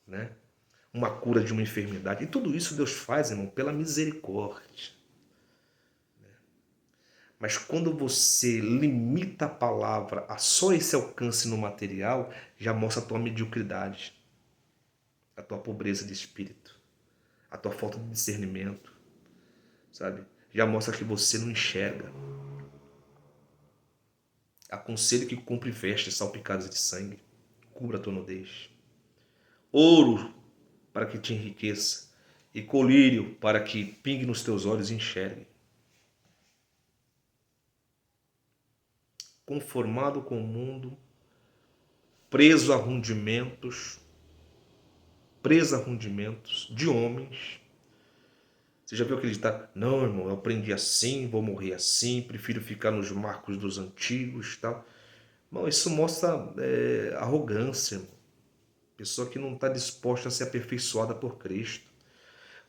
né? Uma cura de uma enfermidade. E tudo isso Deus faz, irmão, pela misericórdia. Mas quando você limita a palavra a só esse alcance no material, já mostra a tua mediocridade, a tua pobreza de espírito, a tua falta de discernimento, sabe? Já mostra que você não enxerga. Aconselho que compre vestes salpicadas de sangue, cubra a tua nudez. Ouro para que te enriqueça e colírio para que pingue nos teus olhos e enxergue. Conformado com o mundo, preso a rundimentos de homens. Você já viu aquele ditado? Não, irmão, eu aprendi assim, vou morrer assim, prefiro ficar nos marcos dos antigos e tal. Irmão, isso mostra arrogância, irmão. Pessoa que não está disposta a ser aperfeiçoada por Cristo.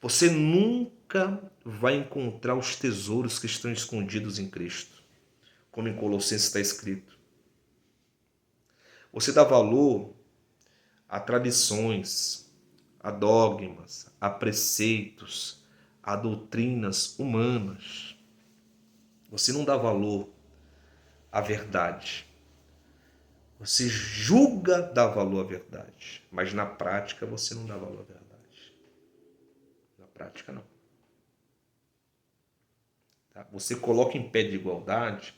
Você nunca vai encontrar os tesouros que estão escondidos em Cristo, como em Colossenses está escrito. Você dá valor a tradições, a dogmas, a preceitos, a doutrinas humanas. Você não dá valor à verdade. Você julga dar valor à verdade, mas na prática você não dá valor à verdade. Na prática não. Tá? Você coloca em pé de igualdade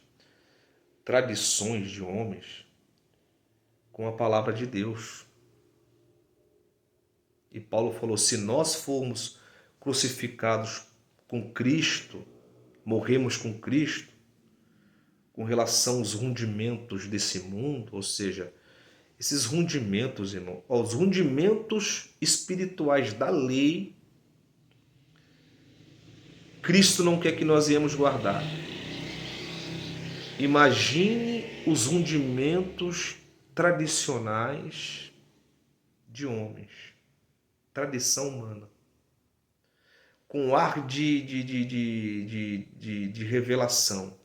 tradições de homens com a palavra de Deus. E Paulo falou, se nós formos crucificados com Cristo, morremos com Cristo, com relação aos rundimentos desse mundo, ou seja, esses rundimentos, irmão, os rundimentos espirituais da lei, Cristo não quer que nós viemos guardar. Imagine os rundimentos tradicionais de homens, tradição humana, com ar de revelação.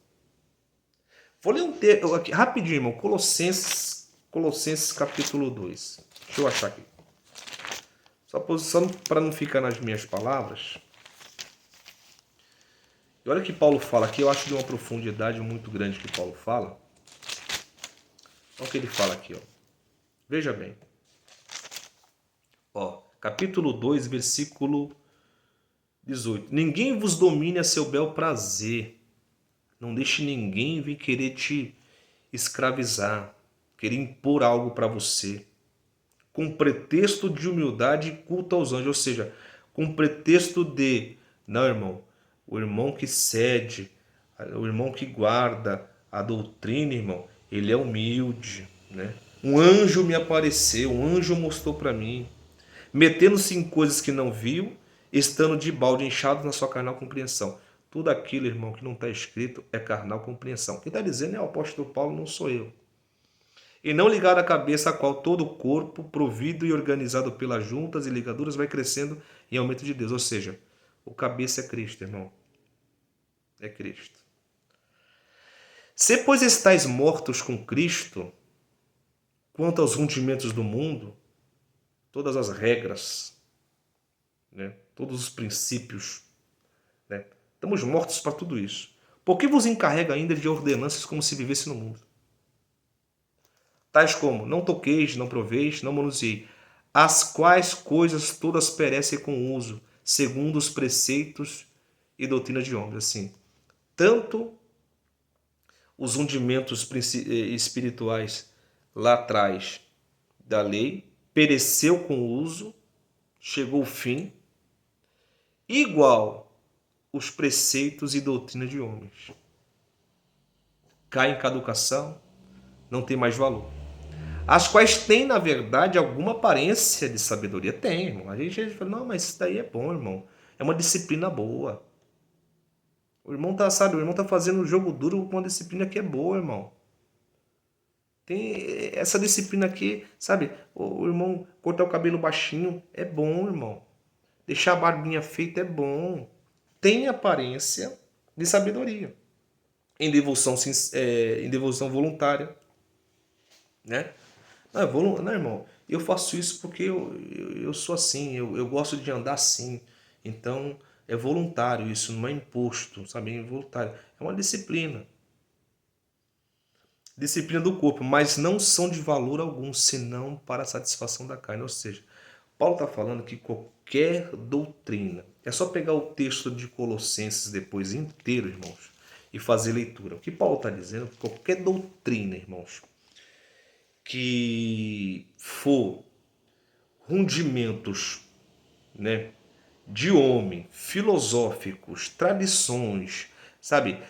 Vou ler um texto aqui, rapidinho, irmão, Colossenses capítulo 2. Deixa eu achar aqui. Só para não ficar nas minhas palavras. E olha o que Paulo fala aqui, eu acho de uma profundidade muito grande que Paulo fala. Olha o que ele fala aqui, ó. Veja bem. Ó, capítulo 2, versículo 18. Ninguém vos domine a seu bel prazer. Não deixe ninguém vir querer te escravizar, querer impor algo para você, com pretexto de humildade e culto aos anjos. Ou seja, com pretexto de, não, irmão, o irmão que cede, o irmão que guarda a doutrina, irmão, ele é humilde, né? Um anjo me apareceu, um anjo mostrou para mim, metendo-se em coisas que não viu, estando de balde inchado na sua carnal compreensão. Tudo aquilo, irmão, que não está escrito é carnal compreensão. Quem está dizendo é o apóstolo Paulo, não sou eu. E não ligar a cabeça a qual todo o corpo, provido e organizado pelas juntas e ligaduras, vai crescendo em aumento de Deus. Ou seja, o cabeça é Cristo, irmão. É Cristo. Se, pois, estáis mortos com Cristo, quanto aos rundimentos do mundo, todas as regras, né, todos os princípios, né, estamos mortos para tudo isso. Por que vos encarrega ainda de ordenanças como se vivesse no mundo? Tais como, não toqueis, não proveis, não manuseei, as quais coisas todas perecem com o uso, segundo os preceitos e doutrina de homens. Assim, tanto os rundimentos espirituais lá atrás da lei, pereceu com o uso, chegou o fim, igual os preceitos e doutrina de homens. Cai em caducação, não tem mais valor. As quais têm, na verdade, alguma aparência de sabedoria. Tem, irmão. A gente fala, não, mas isso daí é bom, irmão. É uma disciplina boa. O irmão tá, sabe, o irmão tá fazendo um jogo duro com uma disciplina que é boa, irmão. Tem essa disciplina aqui, sabe? O irmão cortar o cabelo baixinho é bom, irmão. Deixar a barbinha feita é bom. Tem aparência de sabedoria. Em devoção voluntária, né? Não, não, irmão, eu faço isso porque eu sou assim, eu gosto de andar assim. Então, é voluntário isso, não é imposto, sabe? É involuntário. É uma disciplina. Disciplina do corpo, mas não são de valor algum, senão para a satisfação da carne. Ou seja, Paulo está falando que qualquer doutrina, é só pegar o texto de Colossenses depois inteiro, irmãos, e fazer leitura. O que Paulo está dizendo é que qualquer doutrina, irmãos, que for rudimentos, né, de homem, filosóficos, tradições, sabe,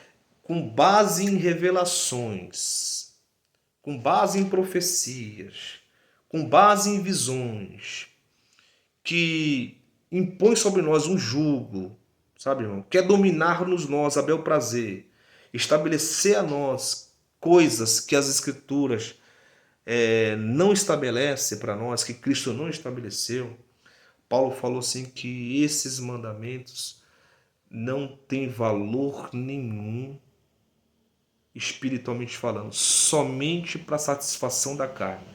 com base em revelações, com base em profecias, com base em visões, que impõe sobre nós um jugo, sabe, irmão? Quer dominar-nos nós a bel prazer, estabelecer a nós coisas que as Escrituras não estabelece para nós, que Cristo não estabeleceu. Paulo falou assim que esses mandamentos não têm valor nenhum, espiritualmente falando, somente para a satisfação da carne.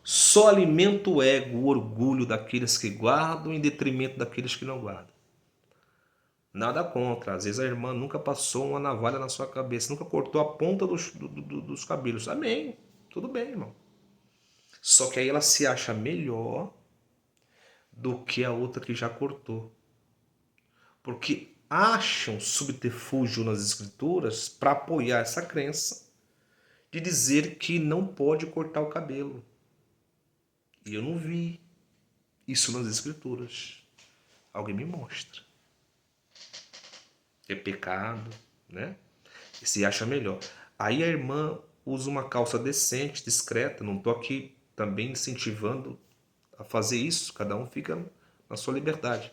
Só alimenta o ego, o orgulho daqueles que guardam em detrimento daqueles que não guardam. Nada contra. Às vezes a irmã nunca passou uma navalha na sua cabeça, nunca cortou a ponta dos cabelos. Amém. Tudo bem, irmão. Só que aí ela se acha melhor do que a outra que já cortou. Porque acham subterfúgio nas escrituras para apoiar essa crença de dizer que não pode cortar o cabelo. E eu não vi isso nas escrituras. Alguém me mostra. É pecado, né? E se acha melhor. Aí a irmã usa uma calça decente, discreta. Não estou aqui também incentivando a fazer isso. Cada um fica na sua liberdade.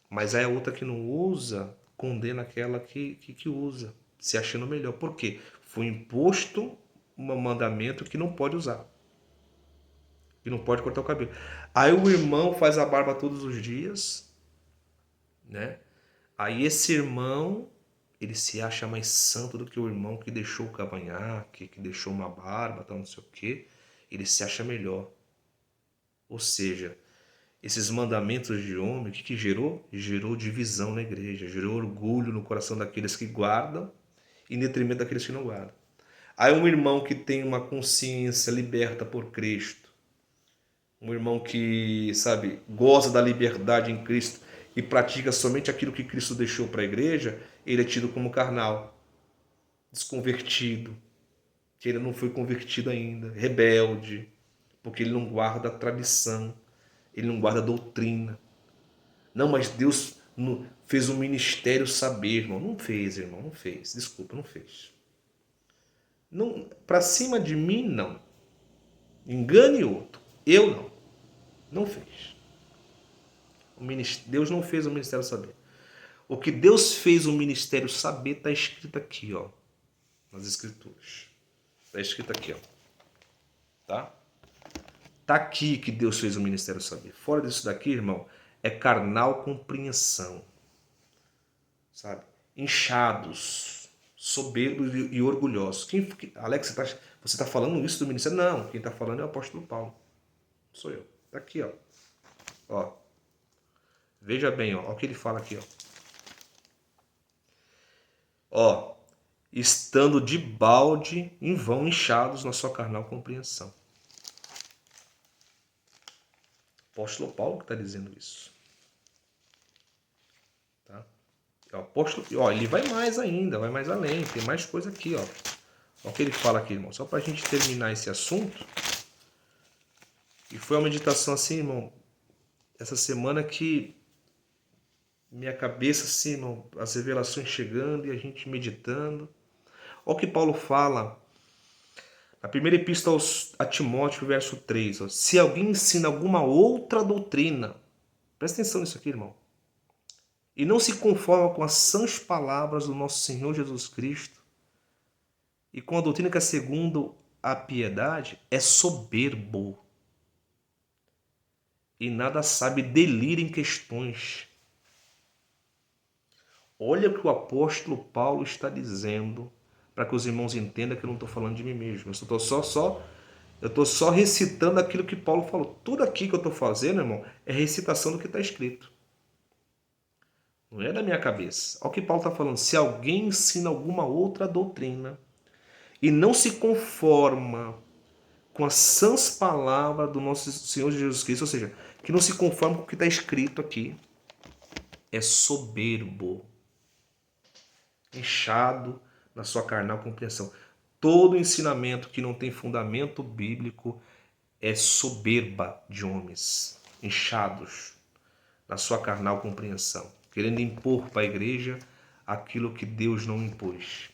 Mas aí a outra que não usa, condena aquela que usa, se achando melhor. Por quê? Foi imposto um mandamento que não pode usar. Que não pode cortar o cabelo. Aí o irmão faz a barba todos os dias, né? Aí esse irmão, ele se acha mais santo do que o irmão que deixou o cavanhaque, que deixou uma barba, tal, não sei o quê. Ele se acha melhor. Ou seja, esses mandamentos de homem, o que gerou? Gerou divisão na igreja, gerou orgulho no coração daqueles que guardam, em detrimento daqueles que não guardam. Aí um irmão que tem uma consciência liberta por Cristo, um irmão que, sabe, goza da liberdade em Cristo e pratica somente aquilo que Cristo deixou para a igreja, ele é tido como carnal, desconvertido, que ele não foi convertido ainda, rebelde, porque ele não guarda a tradição, ele não guarda a doutrina. Não, mas Deus fez um ministério saber, irmão. Não fez, irmão, não fez. Desculpa, não fez. Não, para cima de mim, não. Engane outro. Eu não. Não fez. Deus não fez o ministério saber. O que Deus fez o ministério saber está escrito aqui, ó, nas escrituras. Está escrito aqui, ó. Tá? Tá aqui que Deus fez o ministério saber. Fora disso daqui, irmão, é carnal compreensão. Sabe? Inchados, soberbos e orgulhosos. Alex, você está falando isso do ministério? Não, quem está falando é o apóstolo Paulo. Sou eu. Está aqui, ó. Ó. Veja bem, ó. Olha o que ele fala aqui, ó. Ó. Estando de balde em vão inchados na sua carnal compreensão. Apóstolo Paulo que está dizendo isso. Tá? O apóstolo, ó, ele vai mais ainda, vai mais além, tem mais coisa aqui, ó. Olha o que ele fala aqui, irmão. Só para a gente terminar esse assunto. E foi uma meditação assim, irmão, essa semana que minha cabeça, assim, irmão, as revelações chegando e a gente meditando. Olha o que Paulo fala na primeira epístola a Timóteo, verso 3. Ó, se alguém ensina alguma outra doutrina, presta atenção nisso aqui, irmão, e não se conforma com as sãs palavras do nosso Senhor Jesus Cristo e com a doutrina que é segundo a piedade, é soberbo e nada sabe, delira em questões. Olha o que o apóstolo Paulo está dizendo para que os irmãos entendam que eu não estou falando de mim mesmo. Eu estou só recitando aquilo que Paulo falou. Tudo aqui que eu estou fazendo, irmão, é recitação do que está escrito. Não é da minha cabeça. Olha o que Paulo está falando. Se alguém ensina alguma outra doutrina e não se conforma com as sãs palavras do nosso Senhor Jesus Cristo, ou seja, que não se conforma com o que está escrito aqui, é soberbo, inchado na sua carnal compreensão. Todo ensinamento que não tem fundamento bíblico é soberba de homens, inchados na sua carnal compreensão, querendo impor para a igreja aquilo que Deus não impôs,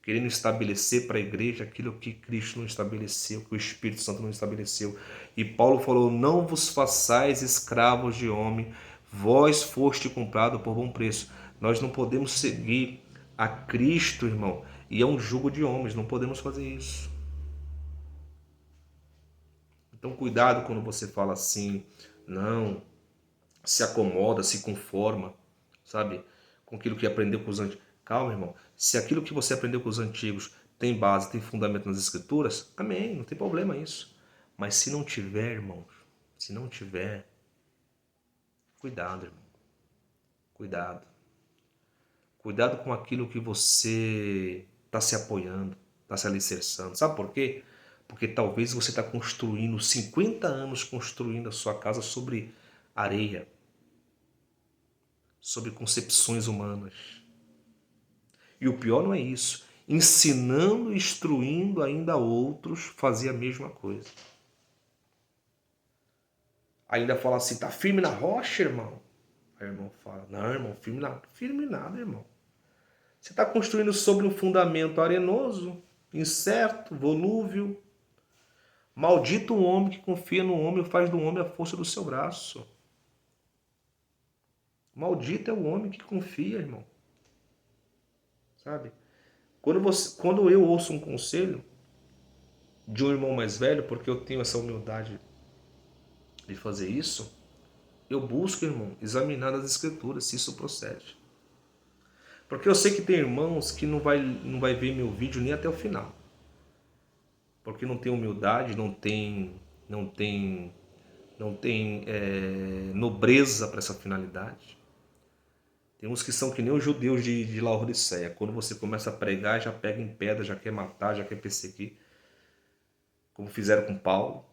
querendo estabelecer para a igreja aquilo que Cristo não estabeleceu, que o Espírito Santo não estabeleceu. E Paulo falou: não vos façais escravos de homem, vós foste comprado por bom preço. Nós não podemos seguir a Cristo, irmão, e é um jugo de homens, não podemos fazer isso. Então cuidado quando você fala assim, não, se acomoda, se conforma, sabe, com aquilo que aprendeu com os antigos. Calma, irmão, se aquilo que você aprendeu com os antigos tem base, tem fundamento nas escrituras, amém, não tem problema isso. Mas se não tiver, irmãos, se não tiver, cuidado, irmão, cuidado. Cuidado com aquilo que você está se apoiando, está se alicerçando. Sabe por quê? Porque talvez você está construindo 50 anos construindo a sua casa sobre areia, sobre concepções humanas. E o pior não é isso. Ensinando e instruindo ainda outros fazer a mesma coisa. Ainda fala assim, tá firme na rocha, irmão? Aí o irmão fala, não, irmão, firme nada, irmão. Você está construindo sobre um fundamento arenoso, incerto, volúvel. Maldito o homem que confia no homem e faz do homem a força do seu braço. Maldito é o homem que confia, irmão. Sabe? Quando eu ouço um conselho de um irmão mais velho, porque eu tenho essa humildade de fazer isso, eu busco, irmão, examinar nas escrituras se isso procede. Porque eu sei que tem irmãos que não vai ver meu vídeo nem até o final. Porque não tem humildade, não tem nobreza para essa finalidade. Tem uns que são que nem os judeus de Laodiceia. Quando você começa a pregar, já pega em pedra, já quer matar, já quer perseguir. Como fizeram com Paulo.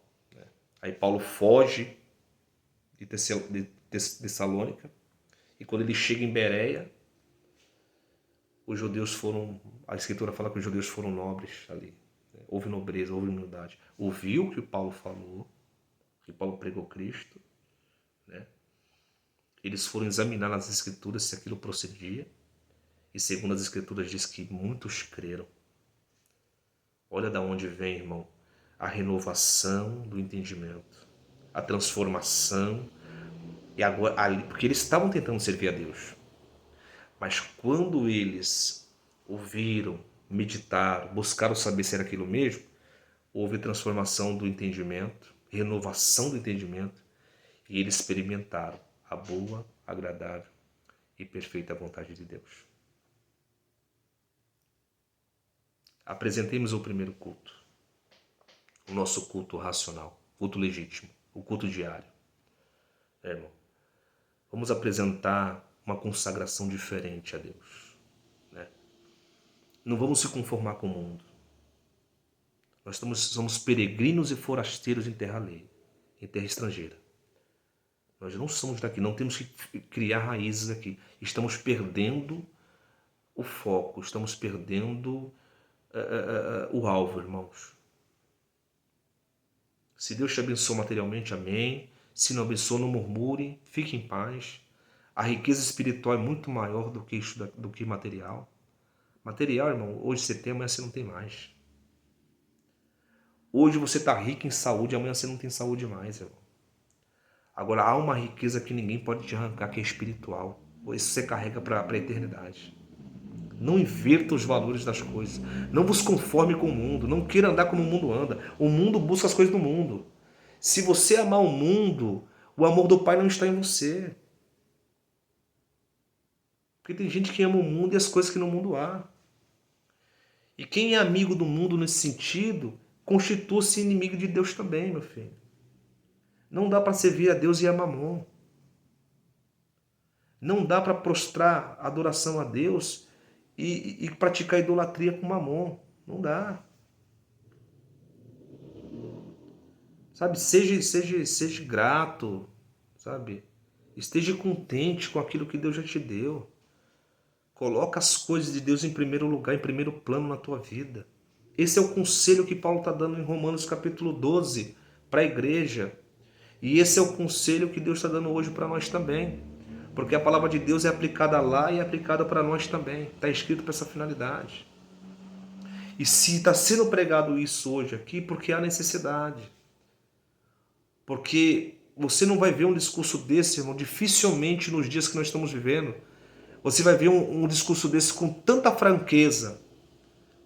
Aí Paulo foge de Tessalônica. E quando ele chega em Bereia, os judeus foram... A escritura fala que os judeus foram nobres ali. Houve nobreza, houve humildade. Ouviu o que o Paulo falou, que Paulo pregou Cristo, né? Eles foram examinar nas escrituras se aquilo procedia, e segundo as escrituras diz que muitos creram. Olha da onde vem, irmão, a renovação do entendimento, a transformação, e agora ali, porque eles estavam tentando servir a Deus, mas quando eles ouviram, meditaram, buscaram saber se era aquilo mesmo, houve transformação do entendimento, renovação do entendimento, e eles experimentaram a boa, agradável e perfeita vontade de Deus. Apresentemos o primeiro culto, o nosso culto racional, culto legítimo, o culto diário. Irmão, vamos apresentar uma consagração diferente a Deus, né? Não vamos se conformar com o mundo. Nós somos peregrinos e forasteiros em terra alheia, em terra estrangeira. Nós não somos daqui, não temos que criar raízes aqui. Estamos perdendo o foco, estamos perdendo o alvo, irmãos. Se Deus te abençoou materialmente, amém. Se não abençoou, não murmure, fique em paz. A riqueza espiritual é muito maior do que material. Material, irmão, hoje você tem, amanhã você não tem mais. Hoje você está rico em saúde, amanhã você não tem saúde mais, irmão. Agora, há uma riqueza que ninguém pode te arrancar, que é espiritual. Isso você carrega para a eternidade. Não inverta os valores das coisas. Não vos conforme com o mundo. Não queira andar como o mundo anda. O mundo busca as coisas do mundo. Se você amar o mundo, o amor do Pai não está em você. Porque tem gente que ama o mundo e as coisas que no mundo há. E quem é amigo do mundo nesse sentido, constitua-se inimigo de Deus também, meu filho. Não dá para servir a Deus e a Mamon. Não dá para prostrar adoração a Deus e praticar idolatria com Mamon. Não dá. Sabe, seja grato, sabe? Esteja contente com aquilo que Deus já te deu. Coloca as coisas de Deus em primeiro lugar, em primeiro plano na tua vida. Esse é o conselho que Paulo está dando em Romanos capítulo 12 para a igreja. E esse é o conselho que Deus está dando hoje para nós também. Porque a palavra de Deus é aplicada lá e é aplicada para nós também. Está escrito para essa finalidade. E se está sendo pregado isso hoje aqui, porque há necessidade. Porque você não vai ver um discurso desse, irmão, dificilmente nos dias que nós estamos vivendo. Você vai ver um discurso desse com tanta franqueza,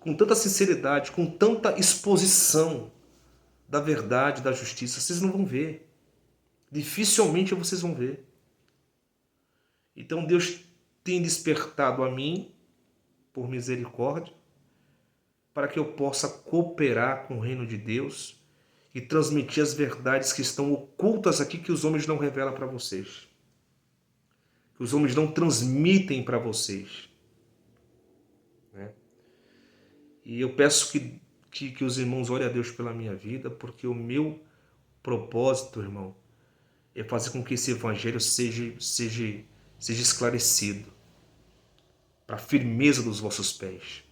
com tanta sinceridade, com tanta exposição da verdade, da justiça. Vocês não vão ver. Dificilmente vocês vão ver. Então Deus tem despertado a mim, por misericórdia, para que eu possa cooperar com o reino de Deus e transmitir as verdades que estão ocultas aqui, que os homens não revelam para vocês. Que os homens não transmitem para vocês. Né? E eu peço que os irmãos olhem a Deus pela minha vida, porque o meu propósito, irmão, é fazer com que esse evangelho seja esclarecido, para a firmeza dos vossos pés,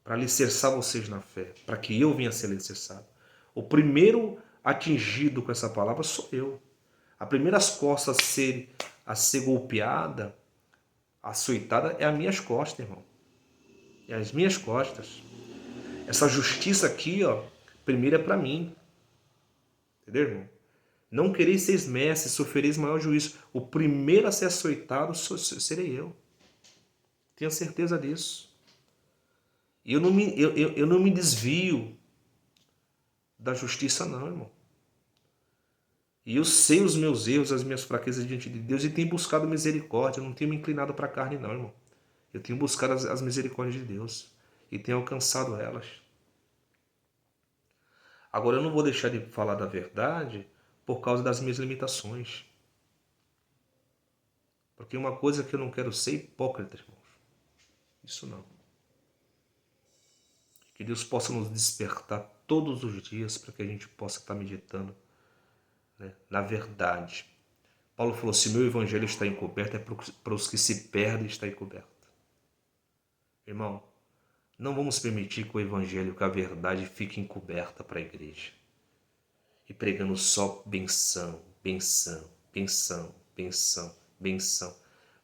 para alicerçar vocês na fé, para que eu venha a ser alicerçado. O primeiro atingido com essa palavra sou eu. A primeira costa a ser golpeada, açoitada, é as minhas costas, irmão. É as minhas costas. Essa justiça aqui, ó, primeiro é para mim. Entendeu, irmão? Não quereis seis mestres, sofrereis maior juízo. O primeiro a ser açoitado serei eu. Tenha certeza disso. E eu não me desvio da justiça, não, irmão. E eu sei os meus erros, as minhas fraquezas diante de Deus e tenho buscado misericórdia. Eu não tenho me inclinado para a carne, não, irmão. Eu tenho buscado as misericórdias de Deus e tenho alcançado elas. Agora, eu não vou deixar de falar da verdade por causa das minhas limitações. Porque uma coisa que eu não quero ser hipócrita, irmãos. Isso não. Que Deus possa nos despertar todos os dias para que a gente possa estar meditando, né, na verdade. Paulo falou, se meu evangelho está encoberto, é para os que se perdem está encoberto. Irmão, não vamos permitir que o evangelho, que a verdade fique encoberta para a igreja. E pregando só benção, benção, benção, benção, benção.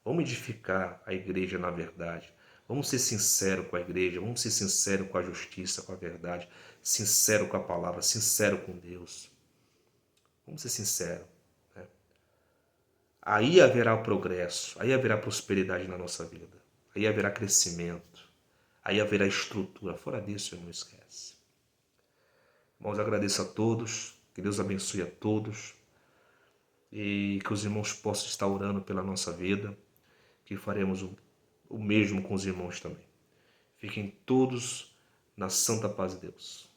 Vamos edificar a igreja na verdade. Vamos ser sinceros com a igreja, vamos ser sinceros com a justiça, com a verdade, sincero com a palavra, sincero com Deus. Vamos ser sinceros. Né? Aí haverá o progresso, aí haverá prosperidade na nossa vida, aí haverá crescimento, aí haverá estrutura. Fora disso, não esquece. Irmãos, agradeço a todos, que Deus abençoe a todos e que os irmãos possam estar orando pela nossa vida, que faremos o mesmo com os irmãos também. Fiquem todos na santa paz de Deus.